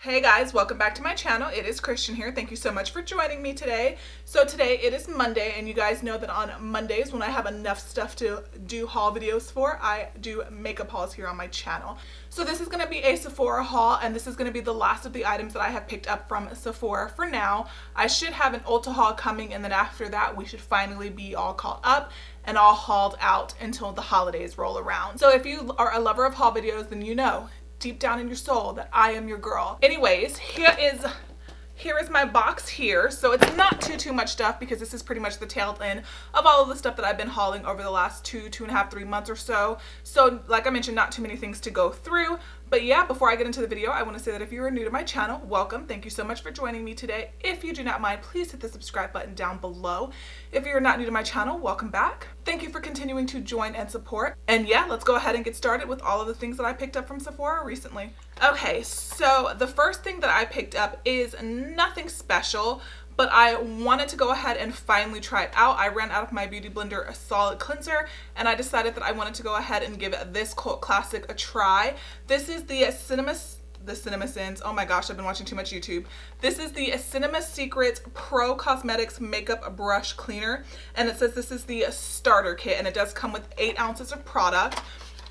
Hey guys, welcome back to my channel. It is Christian here. Thank you so much for joining me today. So today it is Monday, and you guys know that on Mondays when I have enough stuff to do haul videos for, I do makeup hauls here on my channel. So this is going to be a Sephora haul, and this is going to be the last of the items that I have picked up from Sephora for now. I should have an Ulta haul coming, and then after that we should finally be all caught up and all hauled out until the holidays roll around. So if you are a lover of haul videos, then you know deep down in your soul that I am your girl. Anyways, here is my box here. So it's not too much stuff because this is pretty much the tail end of all of the stuff that I've been hauling over the last two and a half, 3 months or so. So like I mentioned, not too many things to go through. But yeah, before I get into the video, I want to say that if you are new to my channel, welcome. Thank you so much for joining me today. If you do not mind, please hit the subscribe button down below. If you're not new to my channel, welcome back. Thank you for continuing to join and support. And yeah, let's go ahead and get started with all of the things that I picked up from Sephora recently. Okay, so the first thing that I picked up is nothing special, but I wanted to go ahead and finally try it out. I ran out of my Beauty Blender solid cleanser, and I decided that I wanted to go ahead and give this cult classic a try. This is the Cinema Sins. Oh my gosh, I've been watching too much YouTube. This is the Cinema Secrets Pro Cosmetics Makeup Brush Cleaner, and it says this is the starter kit, and it does come with 8 ounces of product.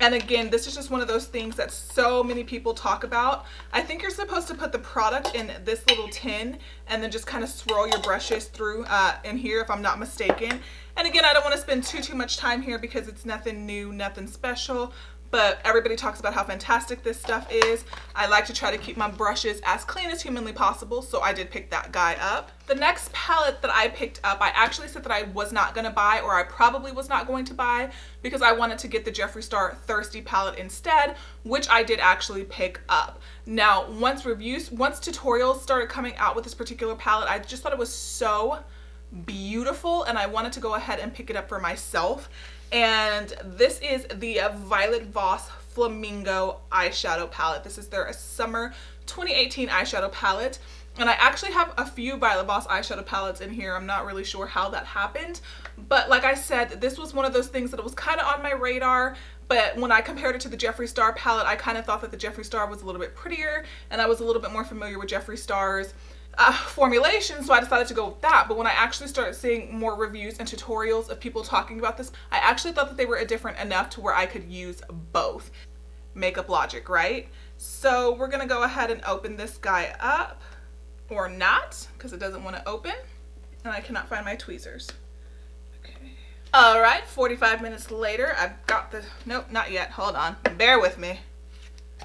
And again, this is just one of those things that so many people talk about. I think you're supposed to put the product in this little tin and then just kind of swirl your brushes through in here, if I'm not mistaken. And again, I don't want to spend too much time here because it's nothing new, nothing special. But everybody talks about how fantastic this stuff is. I like to try to keep my brushes as clean as humanly possible, so I did pick that guy up. The next palette that I picked up, I actually said that I was not going to buy, or I probably was not going to buy, because I wanted to get the Jeffree Star Thirsty palette instead, which I did actually pick up. Now, once tutorials started coming out with this particular palette, I just thought it was so beautiful, and I wanted to go ahead and pick it up for myself. And this is the Violet Voss Flamingo eyeshadow palette. This is their summer 2018 eyeshadow palette. And I actually have a few Violet Voss eyeshadow palettes in here. I'm not really sure how that happened. But like I said, this was one of those things that was kind of on my radar. But when I compared it to the Jeffree Star palette, I kind of thought that the Jeffree Star was a little bit prettier. And I was a little bit more familiar with Jeffree Star's formulation, so I decided to go with that. But when I actually started seeing more reviews and tutorials of people talking about this, I actually thought that they were different enough to where I could use both. Makeup logic, right? So we're gonna go ahead and open this guy up, or not, because it doesn't want to open, and I cannot find my tweezers. Okay. All right, 45 minutes later, I've got the, nope, not yet, hold on, bear with me.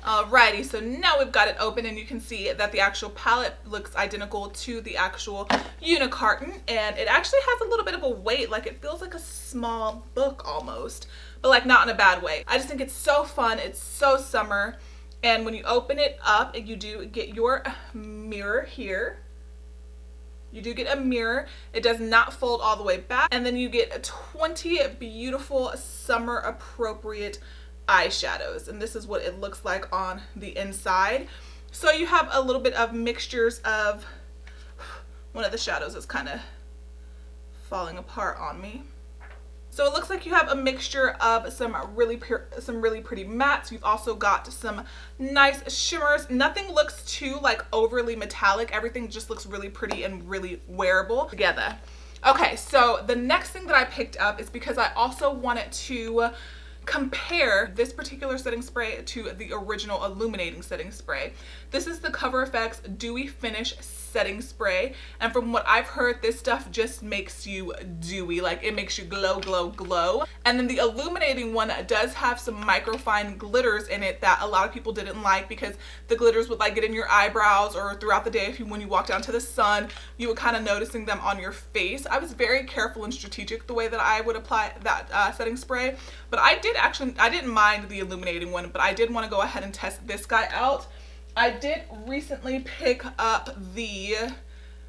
Alrighty, so now we've got it open, and you can see that the actual palette looks identical to the actual unicarton, and it actually has a little bit of a weight, like it feels like a small book almost, but like not in a bad way. I just think it's so fun, it's so summer, and when you open it up, you do get your mirror here. You do get a mirror. It does not fold all the way back, and then you get 20 beautiful summer appropriate eyeshadows, and this is what it looks like on the inside. So you have a little bit of mixtures of, one of the shadows is kind of falling apart on me. So it looks like you have a mixture of some really pretty mattes. You've also got some nice shimmers. Nothing looks too like overly metallic. Everything just looks really pretty and really wearable together. Okay, so the next thing that I picked up is because I also wanted to compare this particular setting spray to the original illuminating setting spray. This is the Cover FX Dewy Finish setting spray, and from what I've heard, this stuff just makes you dewy, like it makes you glow. And then the illuminating one does have some microfine glitters in it that a lot of people didn't like, because the glitters would like get in your eyebrows, or throughout the day when you walk down to the sun, you were kind of noticing them on your face. I was very careful and strategic the way that I would apply that setting spray, but I didn't mind the illuminating one, but I did want to go ahead and test this guy out. I did recently pick up the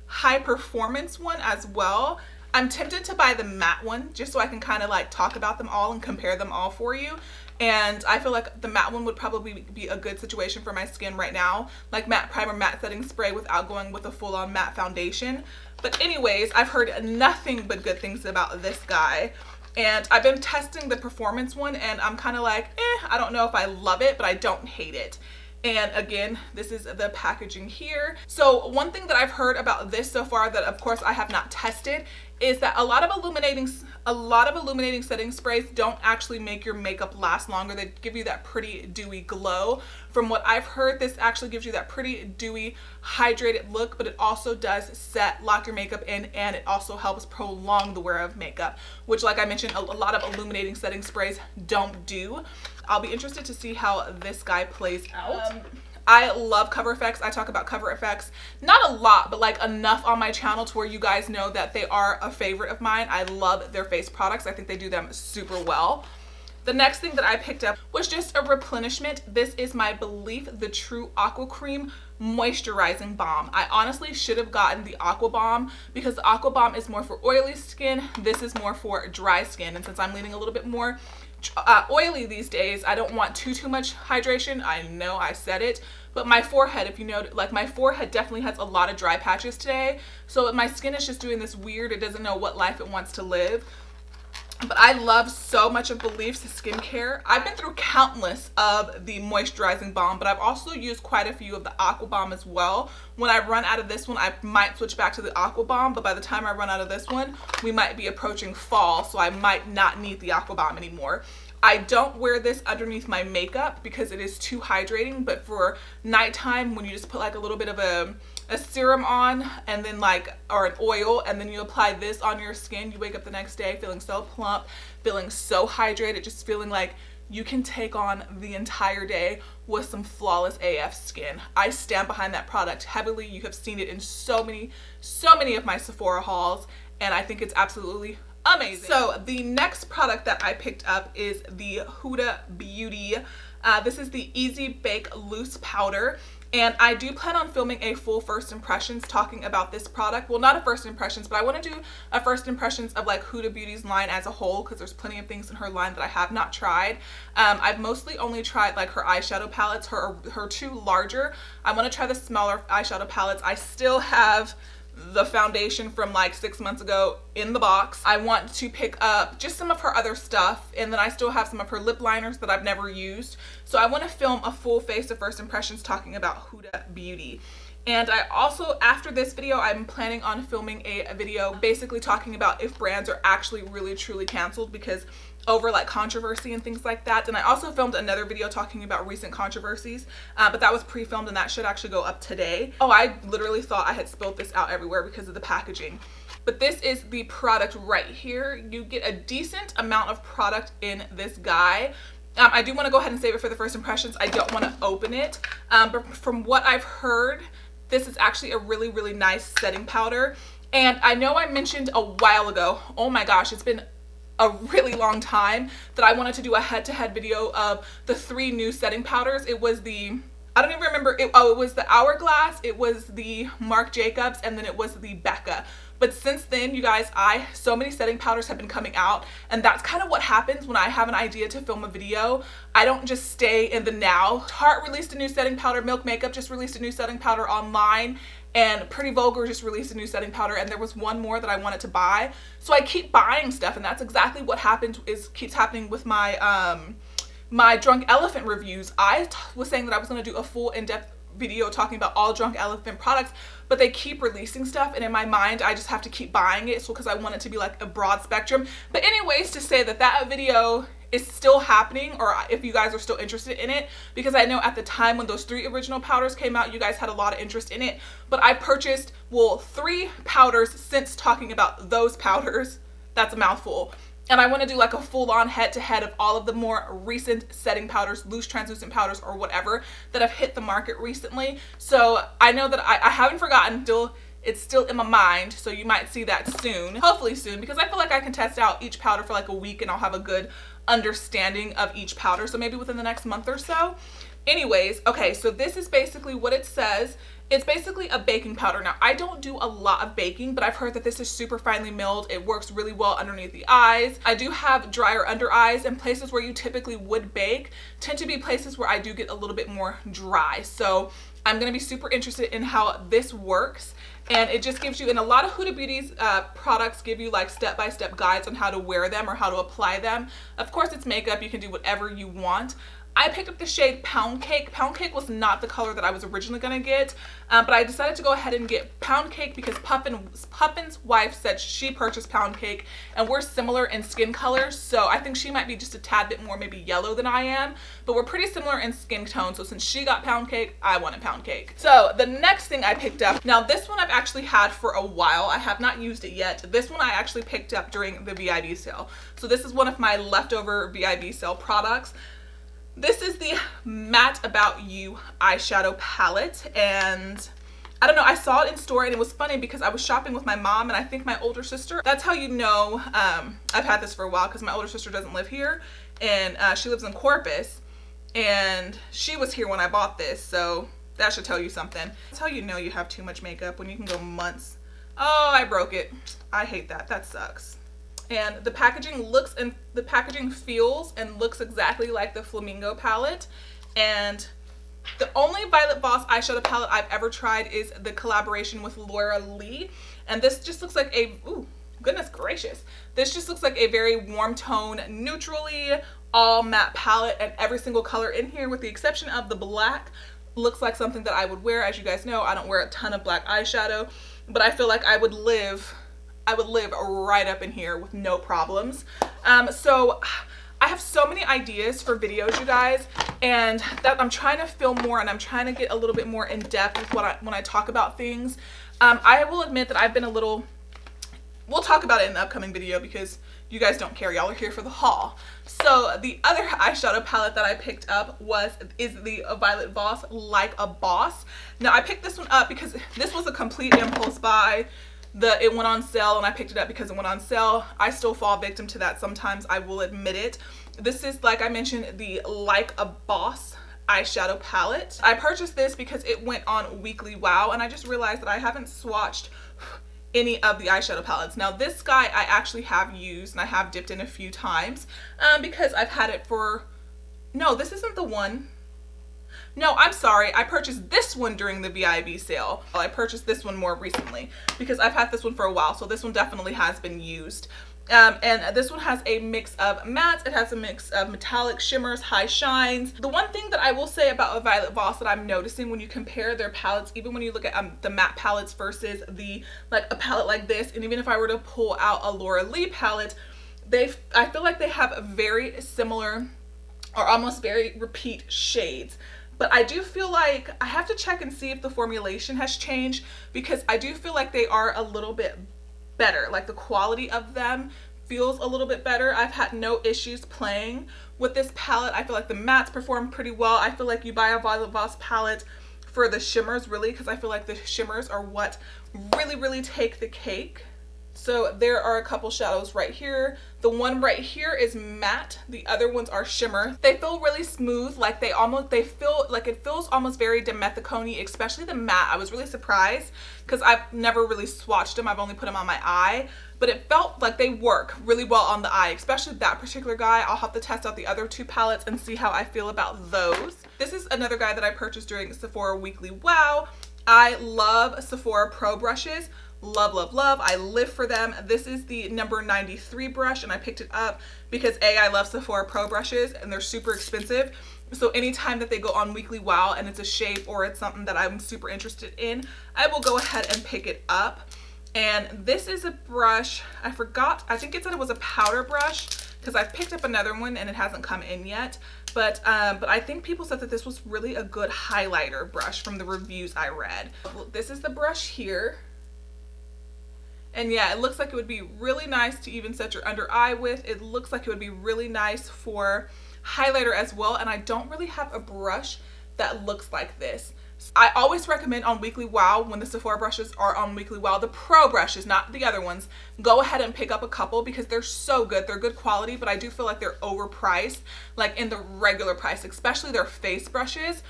high performance one as well. I'm tempted to buy the matte one just so I can kind of like talk about them all and compare them all for you. And I feel like the matte one would probably be a good situation for my skin right now, like matte primer, matte setting spray without going with a full-on matte foundation. But anyways, I've heard nothing but good things about this guy. And I've been testing the performance one, and I'm kind of like, I don't know if I love it, but I don't hate it. And again, this is the packaging here. So one thing that I've heard about this so far that of course I have not tested is that a lot of illuminating setting sprays don't actually make your makeup last longer. They give you that pretty dewy glow. From what I've heard, this actually gives you that pretty dewy, hydrated look, but it also does lock your makeup in, and it also helps prolong the wear of makeup, which, like I mentioned, a lot of illuminating setting sprays don't do. I'll be interested to see how this guy plays out. I love Cover FX. I talk about Cover FX, not a lot, but like enough on my channel to where you guys know that they are a favorite of mine. I love their face products. I think they do them super well. The next thing that I picked up was just a replenishment. This is my Belief the True Aqua Cream Moisturizing Balm. I honestly should have gotten the Aqua Balm because the Aqua Balm is more for oily skin. This is more for dry skin. And since I'm leaning a little bit more oily these days, I don't want too much hydration. I know I said it, but my forehead, if you know, like my forehead definitely has a lot of dry patches today. So my skin is just doing this weird, it doesn't know what life it wants to live. But I love so much of Belief's skincare. I've been through countless of the moisturizing balm, but I've also used quite a few of the Aqua Balm as well. When I run out of this one, I might switch back to the Aqua Balm, but by the time I run out of this one, we might be approaching fall, so I might not need the Aqua Balm anymore. I don't wear this underneath my makeup because it is too hydrating, but for nighttime, when you just put like a little bit of a serum on and then or an oil, and then you apply this on your skin, you wake up the next day feeling so plump, feeling so hydrated, just feeling like you can take on the entire day with some flawless AF skin. I stand behind that product heavily. You have seen it in so many of my Sephora hauls, and I think it's absolutely amazing. So the next product that I picked up is the Huda Beauty. This is the Easy Bake Loose Powder. And I do plan on filming a full first impressions talking about this product. Well, not a first impressions, but I want to do a first impressions of like Huda Beauty's line as a whole, because there's plenty of things in her line that I have not tried. I've mostly only tried like her eyeshadow palettes, her two larger. I want to try the smaller eyeshadow palettes. I still have the foundation from like 6 months ago in the box. I want to pick up just some of her other stuff, and then I still have some of her lip liners that I've never used. So I want to film a full face of first impressions talking about Huda Beauty. And I also, after this video, I'm planning on filming a video basically talking about if brands are actually really truly canceled because over like controversy and things like that. And I also filmed another video talking about recent controversies, but that was pre-filmed and that should actually go up today. Oh, I literally thought I had spilled this out everywhere because of the packaging. But this is the product right here. You get a decent amount of product in this guy. I do want to go ahead and save it for the first impressions. I don't want to open it, but from what I've heard, this is actually a really nice setting powder. And I know I mentioned a while ago, oh my gosh, it's been a really long time, that I wanted to do a head-to-head video of the 3 new setting powders. It was the, I don't even remember, it was the Hourglass, it was the Marc Jacobs, and then it was the Becca. But since then, you guys, so many setting powders have been coming out, and that's kind of what happens when I have an idea to film a video. I don't just stay in the now. Tarte released a new setting powder, Milk Makeup just released a new setting powder online, and Pretty Vulgar just released a new setting powder, and there was one more that I wanted to buy. So I keep buying stuff, and that's exactly what keeps happening with my my Drunk Elephant reviews. I was saying that I was going to do a full in-depth video talking about all Drunk Elephant products, but they keep releasing stuff, and in my mind I just have to keep buying it, so because I want it to be like a broad spectrum. But anyways, to say that that video is still happening, or if you guys are still interested in it, because I know at the time when those 3 original powders came out, you guys had a lot of interest in it. But I purchased, well, 3 powders since talking about those powders. That's a mouthful. And I want to do like a full-on head-to-head of all of the more recent setting powders, loose translucent powders, or whatever that have hit the market recently. So I know that I haven't forgotten, it's still in my mind, so you might see that soon, hopefully soon, because I feel like I can test out each powder for like a week and I'll have a good understanding of each powder, so maybe within the next month or so. Anyways, okay, so this is basically what it says. It's basically a baking powder. Now, I don't do a lot of baking, but I've heard that this is super finely milled. It works really well underneath the eyes. I do have drier under eyes, and places where you typically would bake tend to be places where I do get a little bit more dry. So I'm going to be super interested in how this works. And it just gives you, and a lot of Huda Beauty's products give you like step-by-step guides on how to wear them or how to apply them. Of course, it's makeup. You can do whatever you want. I picked up the shade Pound Cake. Pound Cake was not the color that I was originally going to get, but I decided to go ahead and get Pound Cake because Puffin's wife said she purchased Pound Cake, and we're similar in skin colors, so I think she might be just a tad bit more maybe yellow than I am, but we're pretty similar in skin tone, so since she got Pound Cake, I wanted Pound Cake. So the next thing I picked up, now this one I've actually had for a while. I have not used it yet. This one I actually picked up during the VIB sale. So this is one of my leftover VIB sale products. This is the Matte About You eyeshadow palette, and I don't know, I saw it in store, and it was funny because I was shopping with my mom and I think my older sister. That's how you know I've had this for a while, because my older sister doesn't live here, and she lives in Corpus, and she was here when I bought this, so that should tell you something. That's how you know you have too much makeup, when you can go months. Oh, I broke it. I hate that. That sucks. And the packaging looks and the packaging feels and looks exactly like the Flamingo palette. And the only Violet Voss eyeshadow palette I've ever tried is the collaboration with Laura Lee. And this just looks like a, ooh, goodness gracious. This just looks like a very warm tone, neutrally all matte palette, and every single color in here, with the exception of the black, looks like something that I would wear. As you guys know, I don't wear a ton of black eyeshadow, but I feel like I would live right up in here with no problems. So I have so many ideas for videos, you guys, and that I'm trying to film more, and I'm trying to get a little bit more in depth with when I talk about things. I will admit that I've been a little, we'll talk about it in the upcoming video because you guys don't care, y'all are here for the haul. So the other eyeshadow palette that I picked up is the Violet Voss Like a Boss. Now I picked this one up because this was a complete impulse buy. It went on sale and I picked it up because it went on sale. I still fall victim to that sometimes, I will admit it. This is, like I mentioned, the Like a Boss eyeshadow palette. I purchased this because it went on Weekly Wow, and I just realized that I haven't swatched any of the eyeshadow palettes. Now this guy I actually have used, and I have dipped in a few times because I've had it for, no, this isn't the one. No, I'm sorry, I purchased this one during the VIB sale. Well, I purchased this one more recently because I've had this one for a while, so this one definitely has been used. And this one has a mix of mattes, it has a mix of metallic shimmers, high shines. The one thing that I will say about a Violet Voss that I'm noticing when you compare their palettes, even when you look at the matte palettes versus a palette like this, and even if I were to pull out a Laura Lee palette, I feel like they have very similar or almost very repeat shades. But I do feel like I have to check and see if the formulation has changed, because I do feel like they are a little bit better. Like the quality of them feels a little bit better. I've had no issues playing with this palette. I feel like the mattes perform pretty well. I feel like you buy a Violet Voss palette for the shimmers, really, because I feel like the shimmers are what really take the cake. So there are a couple shadows right here. The one right here is matte. The other ones are shimmer. They feel really smooth, like they feel like it feels almost very demethicone-y, especially the matte. I was really surprised because I've never really swatched them. I've only put them on my eye, but it felt like they work really well on the eye, especially that particular guy. I'll have to test out the other two palettes and see how I feel about those. This is another guy that I purchased during Sephora Weekly Wow. I love Sephora Pro brushes. Love. I live for them. This is the number 93 brush, and I picked it up because I love Sephora Pro brushes and they're super expensive. So anytime that they go on Weekly Wow and it's a shape or it's something that I'm super interested in, I will go ahead and pick it up. And this is a brush, I forgot, I think it said it was a powder brush because I've picked up another one and it hasn't come in yet. But I think people said that this was really a good highlighter brush from the reviews I read. This is the brush here. And yeah, it looks like it would be really nice to even set your under eye with. It looks like it would be really nice for highlighter as well. And I don't really have a brush that looks like this. I always recommend on Weekly Wow, when the Sephora brushes are on Weekly Wow, the pro brushes, not the other ones, go ahead and pick up a couple because they're so good. They're good quality, but I do feel like they're overpriced, like in the regular price, especially their face brushes.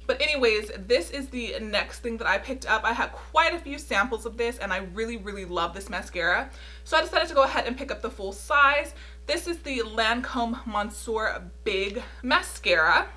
But anyways, this is the next thing that I picked up. I had quite a few samples of this and I really love this mascara. So I decided to go ahead and pick up the full size. This is the Lancome Monsieur Big Mascara.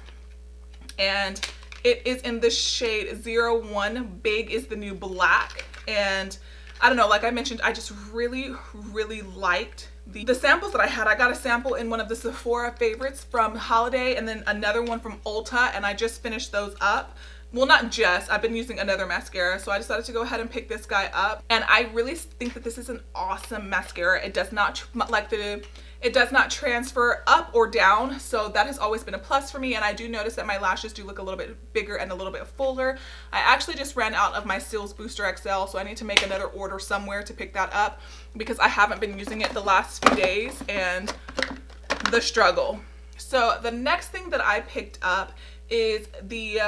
And it is in the shade 01. Big is the new black. And I don't know, like I mentioned, I just really liked the samples that I had. I got a sample in one of the Sephora favorites from Holiday and then another one from Ulta, and I just finished those up. Well, not just, I've been using another mascara, so I decided to go ahead and pick this guy up. And I really think that this is an awesome mascara. It does not, it does not transfer up or down, so that has always been a plus for me. And I do notice that my lashes do look a little bit bigger and a little bit fuller. I actually just ran out of my Cils Booster XL, so I need to make another order somewhere to pick that up because I haven't been using it the last few days and the struggle. So the next thing that I picked up is the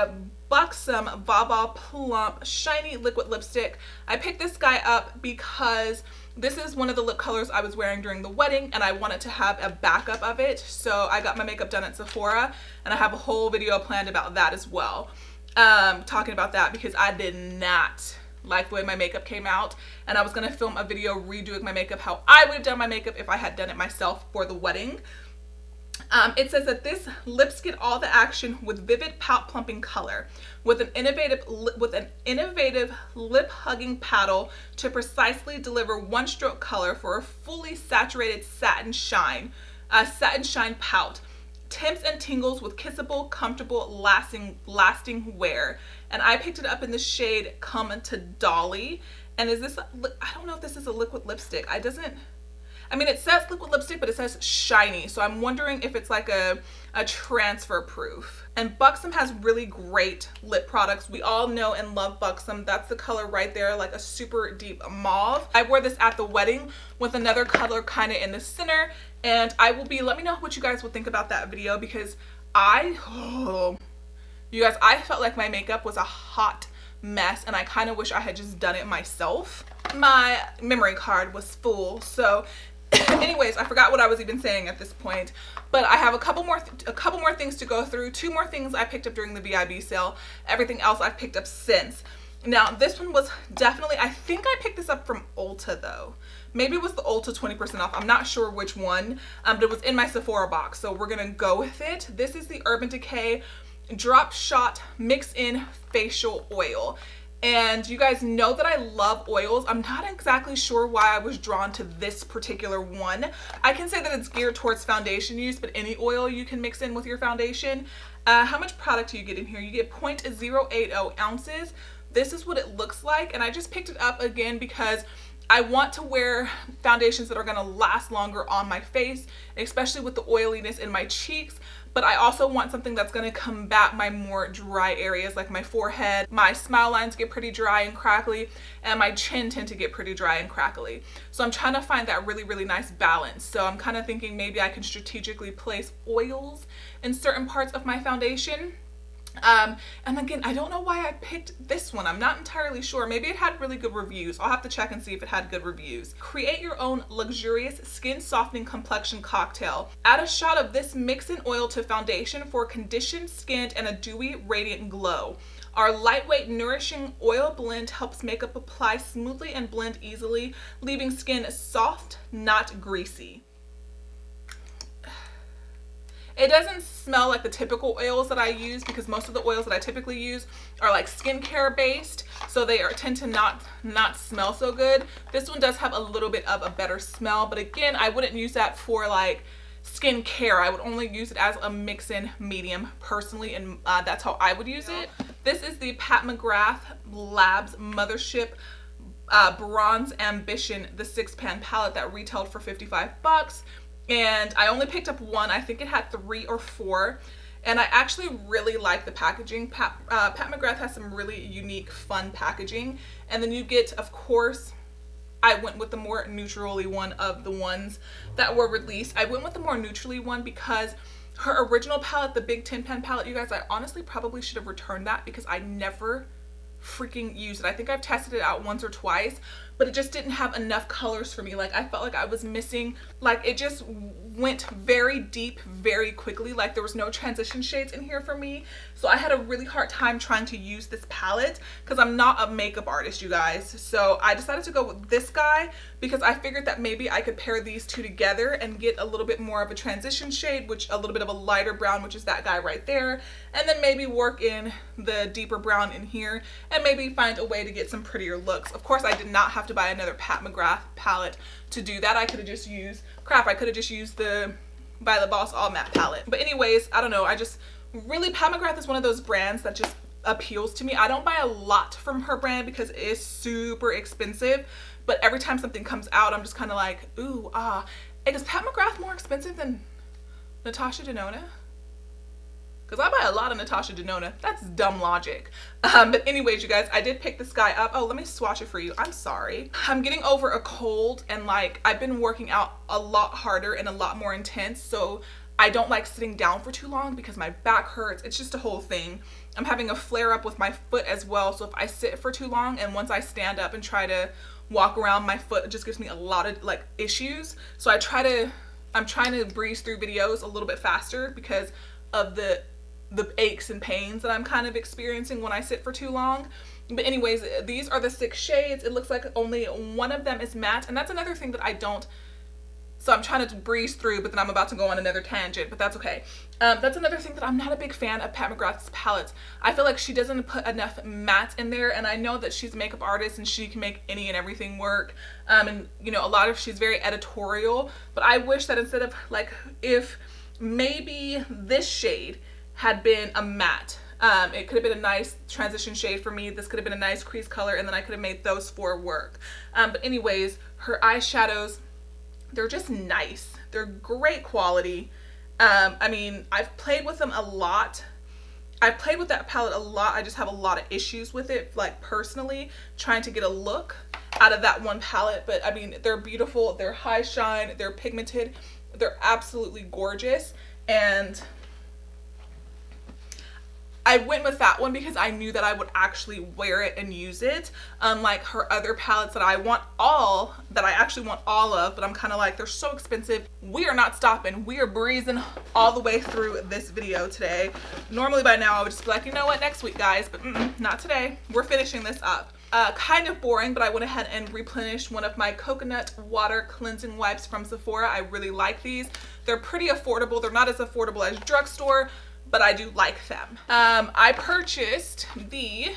Buxom Vava Plump Shiny Liquid Lipstick. I picked this guy up because this is one of the lip colors I was wearing during the wedding and I wanted to have a backup of it. So I got my makeup done at Sephora and I have a whole video planned about that as well. Talking about that because I did not like the way my makeup came out, and I was going to film a video redoing my makeup how I would have done my makeup if I had done it myself for the wedding. It says that this lips get all the action with vivid pout plumping color with an innovative lip hugging paddle to precisely deliver one stroke color for a fully saturated satin shine pout. Tempts and tingles with kissable, comfortable, lasting wear. And I picked it up in the shade Come to Dolly. And is this, I don't know if this is a liquid lipstick. I mean, it says liquid lipstick, but it says shiny. So I'm wondering if it's like a transfer proof. And Buxom has really great lip products. We all know and love Buxom. That's the color right there, like a super deep mauve. I wore this at the wedding with another color kind of in the center. And let me know what you guys would think about that video because you guys, I felt like my makeup was a hot mess and I kind of wish I had just done it myself. My memory card was full, so anyways, I forgot what I was even saying at this point, but I have a couple more things to go through. 2 more things I picked up during the VIB sale. Everything else I've picked up since. Now, this one was definitely, I think I picked this up from Ulta though. Maybe it was the Ulta 20% off. I'm not sure which one, but it was in my Sephora box, so we're gonna go with it. This is the Urban Decay Drop Shot Mix In Facial Oil. And you guys know that I love oils. I'm not exactly sure why I was drawn to this particular one. I can say that it's geared towards foundation use, but any oil you can mix in with your foundation. How much product do you get in here? You get 0.080 ounces. This is what it looks like, and I just picked it up again because I want to wear foundations that are gonna last longer on my face, especially with the oiliness in my cheeks. But I also want something that's going to combat my more dry areas like my forehead. My smile lines get pretty dry and crackly, and my chin tend to get pretty dry and crackly. So I'm trying to find that really nice balance. So I'm kind of thinking maybe I can strategically place oils in certain parts of my foundation. And again, I don't know why I picked this one. I'm not entirely sure. Maybe it had really good reviews. I'll have to check and see if it had good reviews. Create your own luxurious skin softening complexion cocktail. Add a shot of this mix-in oil to foundation for conditioned skin and a dewy, radiant glow. Our lightweight, nourishing oil blend helps makeup apply smoothly and blend easily, leaving skin soft, not greasy. It doesn't smell like the typical oils that I use because most of the oils that I typically use are like skincare based, so they tend to not smell so good. This one does have a little bit of a better smell, but again, I wouldn't use that for like skincare. I would only use it as a mix-in medium personally, and that's how I would use it. This is the Pat McGrath Labs Mothership Bronze Ambition, the 6-pan palette that retailed for 55 bucks. And I only picked up one. I think it had 3 or 4. And I actually really like the packaging. Pat McGrath has some really unique, fun packaging. And then you get, of course, I went with the more neutrally one of the ones that were released. I went with the more neutrally one because her original palette, the big 10-pan palette, you guys, I honestly probably should have returned that because I never freaking used it. I think I've tested it out once or twice, but it just didn't have enough colors for me. Like I felt like I was missing, like it just went very deep very quickly. Like there was no transition shades in here for me. So I had a really hard time trying to use this palette because I'm not a makeup artist, you guys. So I decided to go with this guy because I figured that maybe I could pair these two together and get a little bit more of a transition shade, which a little bit of a lighter brown, which is that guy right there. And then maybe work in the deeper brown in here and maybe find a way to get some prettier looks. Of course, I did not have to buy another Pat McGrath palette to do that. I could have just used, I could have just used the by the Voss All Matte palette. But anyways, I don't know, I just really, Pat McGrath is one of those brands that just appeals to me. I don't buy a lot from her brand because it is super expensive, but every time something comes out, I'm just kind of like, ooh, ah. And is Pat McGrath more expensive than Natasha Denona? Because I buy a lot of Natasha Denona. That's dumb logic. But anyways, you guys, I did pick this guy up. Oh, let me swatch it for you. I'm sorry. I'm getting over a cold, and like I've been working out a lot harder and a lot more intense, so I don't like sitting down for too long because my back hurts. It's just a whole thing. I'm having a flare up with my foot as well, so if I sit for too long and once I stand up and try to walk around, my foot, it just gives me a lot of like issues. So I'm trying to breeze through videos a little bit faster because of the aches and pains that I'm kind of experiencing when I sit for too long. But anyways, these are the 6 shades. It looks like only one of them is matte, and that's another thing that I don't, so I'm trying to breeze through, but then I'm about to go on another tangent, but that's okay. That's another thing that I'm not a big fan of Pat McGrath's palettes. I feel like she doesn't put enough matte in there, and I know that she's a makeup artist and she can make any and everything work. And you know, she's very editorial, but I wish that instead of like, if maybe this shade had been a matte, it could have been a nice transition shade for me. This could have been a nice crease color, and then I could have made those 4 work. But anyways, her eyeshadows, they're just nice. They're great quality. I mean, I've played with them a lot. I've played with that palette a lot. I just have a lot of issues with it, like personally, trying to get a look out of that one palette. But I mean, they're beautiful. They're high shine. They're pigmented. They're absolutely gorgeous. And I went with that one because I knew that I would actually wear it and use it, unlike her other palettes that I actually want all of, but I'm kind of like, they're so expensive. We are not stopping. We are breezing all the way through this video today. Normally by now I would just be like, you know what, next week guys, but not today. We're finishing this up. Kind of boring, but I went ahead and replenished one of my coconut water cleansing wipes from Sephora. I really like these. They're pretty affordable. They're not as affordable as drugstore, but I do like them. I purchased the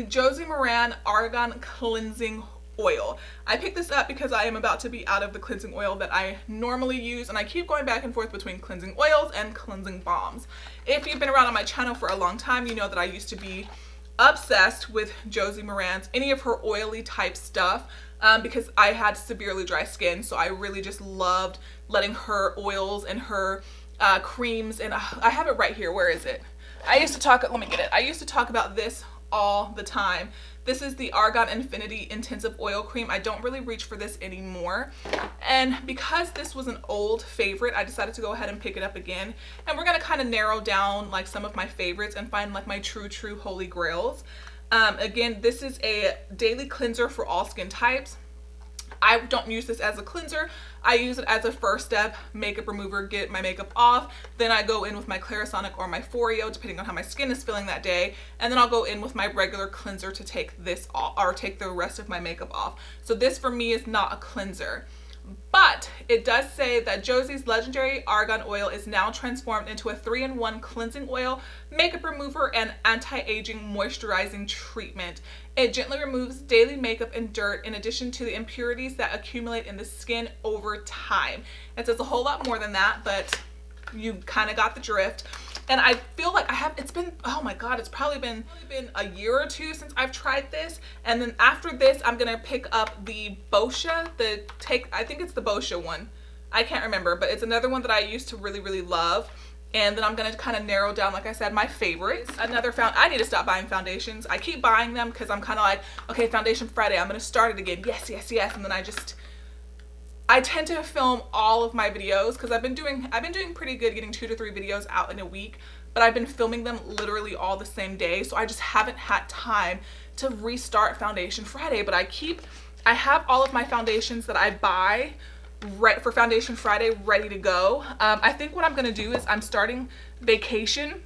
Josie Maran Argan Cleansing Oil. I picked this up because I am about to be out of the cleansing oil that I normally use, and I keep going back and forth between cleansing oils and cleansing balms. If you've been around on my channel for a long time, you know that I used to be obsessed with Josie Maran's, any of her oily type stuff, because I had severely dry skin, so I really just loved letting her oils and her creams, and I have it right here. Where is it? I used to talk, let me get it. I used to talk about this all the time. This is the Argan Infinity Intensive Oil Cream. I don't really reach for this anymore. And because this was an old favorite, I decided to go ahead and pick it up again. And we're gonna kind of narrow down like some of my favorites and find like my true holy grails. Again, this is a daily cleanser for all skin types. I don't use this as a cleanser. I use it as a first step makeup remover, get my makeup off. Then I go in with my Clarisonic or my Foreo, depending on how my skin is feeling that day. And then I'll go in with my regular cleanser to take this off, or take the rest of my makeup off. So this for me is not a cleanser. But it does say that Josie's legendary argan oil is now transformed into a 3-in-1 cleansing oil, makeup remover, and anti-aging moisturizing treatment. It gently removes daily makeup and dirt in addition to the impurities that accumulate in the skin over time. It says a whole lot more than that, but you kind of got the drift. And I feel like it's been, oh my God, it's probably been a year or 2 since I've tried this. And then after this, I'm gonna pick up the Boscia, I think it's the Boscia one. I can't remember, but it's another one that I used to really love. And then I'm gonna kind of narrow down, like I said, my favorites. I need to stop buying foundations. I keep buying them because I'm kind of like, okay, Foundation Friday, I'm gonna start it again. Yes. And then I tend to film all of my videos because I've been doing pretty good getting 2 to 3 videos out in a week, but I've been filming them literally all the same day, so I just haven't had time to restart Foundation Friday. But I have all of my foundations that I buy for Foundation Friday ready to go. I think what I'm gonna do is I'm starting vacation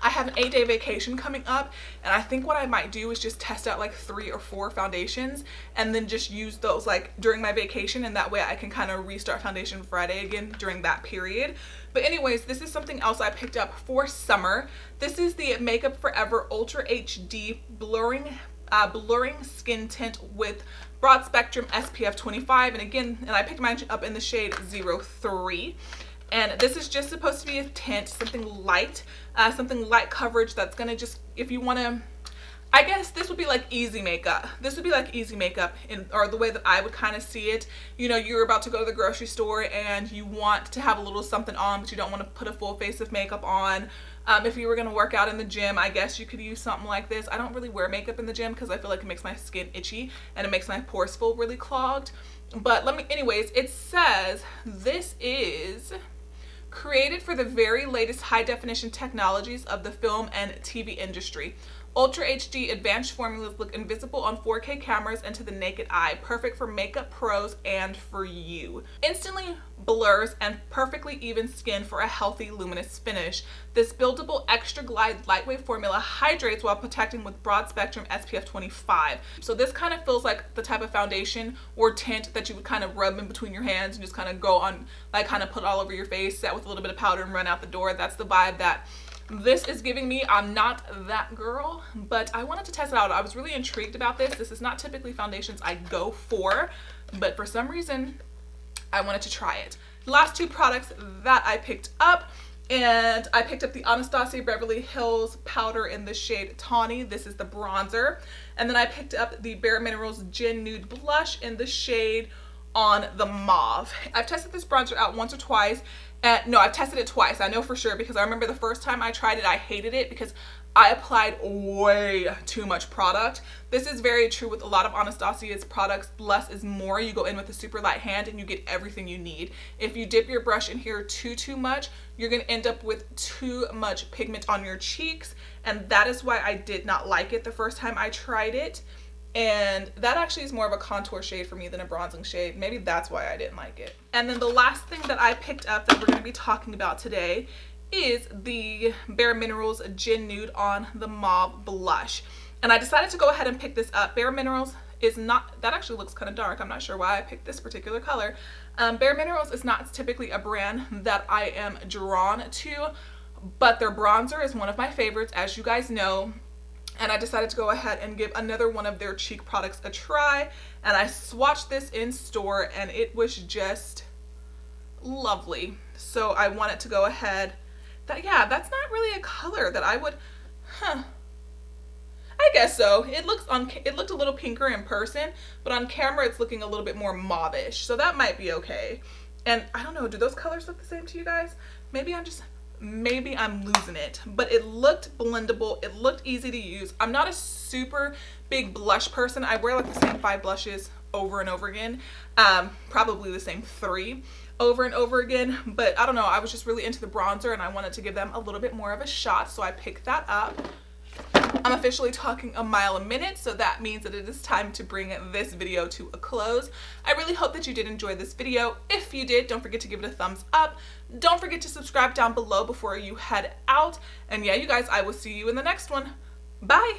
I have an 8-day vacation coming up, and I think what I might do is just test out like 3 or 4 foundations and then just use those like during my vacation, and that way I can kind of restart Foundation Friday again during that period. But anyways, this is something else I picked up for summer. This is the Makeup Forever Ultra HD blurring skin tint with broad spectrum SPF 25, and again, I picked mine up in the shade 03. And this is just supposed to be a tint, something light coverage that's gonna just, if you wanna, I guess this would be like easy makeup. This would be like easy makeup, or the way that I would kind of see it. You know, you're about to go to the grocery store and you want to have a little something on, but you don't want to put a full face of makeup on. If you were going to work out in the gym, I guess you could use something like this. I don't really wear makeup in the gym because I feel like it makes my skin itchy and it makes my pores feel really clogged. But anyways, it says this is created for the very latest high definition technologies of the film and TV industry. Ultra HD advanced formulas look invisible on 4K cameras and to the naked eye, perfect for makeup pros and for you. Instantly blurs and perfectly even skin for a healthy luminous finish. This buildable extra glide lightweight formula hydrates while protecting with broad spectrum SPF 25. So this kind of feels like the type of foundation or tint that you would kind of rub in between your hands and just kind of go on, like kind of put all over your face, set with a little bit of powder and run out the door. That's the vibe that this is giving me. I'm not that girl, but I wanted to test it out. I was really intrigued about this. This is not typically foundations I go for, but for some reason I wanted to try it. The last 2 products that I picked up, and I picked up the Anastasia Beverly Hills powder in the shade Tawny. This is the bronzer. And then I picked up the Bare Minerals Gin Nude blush in the shade On the Mauve. I've tested this bronzer out once or twice. No, I've tested it twice. I know for sure because I remember the first time I tried it, I hated it because I applied way too much product. This is very true with a lot of Anastasia's products. Less is more. You go in with a super light hand and you get everything you need. If you dip your brush in here too much, you're going to end up with too much pigment on your cheeks. And that is why I did not like it the first time I tried it. And that actually is more of a contour shade for me than a bronzing shade. Maybe that's why I didn't like it. And then the last thing that I picked up that we're going to be talking about today is the Bare Minerals Gin Nude On the Mauve blush. And I decided to go ahead and pick this up. Bare Minerals is not, that actually looks kind of dark. I'm not sure why I picked this particular color. Bare Minerals is not typically a brand that I am drawn to, but their bronzer is one of my favorites, as you guys know. And I decided to go ahead and give another one of their cheek products a try. And I swatched this in store and it was just lovely. So I wanted to go ahead. Yeah, that's not really a color that I would, I guess so. It looked a little pinker in person, but on camera it's looking a little bit more mauve-ish. So that might be okay. And I don't know, do those colors look the same to you guys? Maybe I'm losing it, but it looked blendable. It looked easy to use. I'm not a super big blush person. I wear like the same 5 blushes over and over again. Probably the same 3 over and over again, but I don't know. I was just really into the bronzer and I wanted to give them a little bit more of a shot. So I picked that up. I'm officially talking a mile a minute, so that means that it is time to bring this video to a close. I really hope that you did enjoy this video. If you did, don't forget to give it a thumbs up. Don't forget to subscribe down below before you head out. And yeah, you guys, I will see you in the next one. Bye!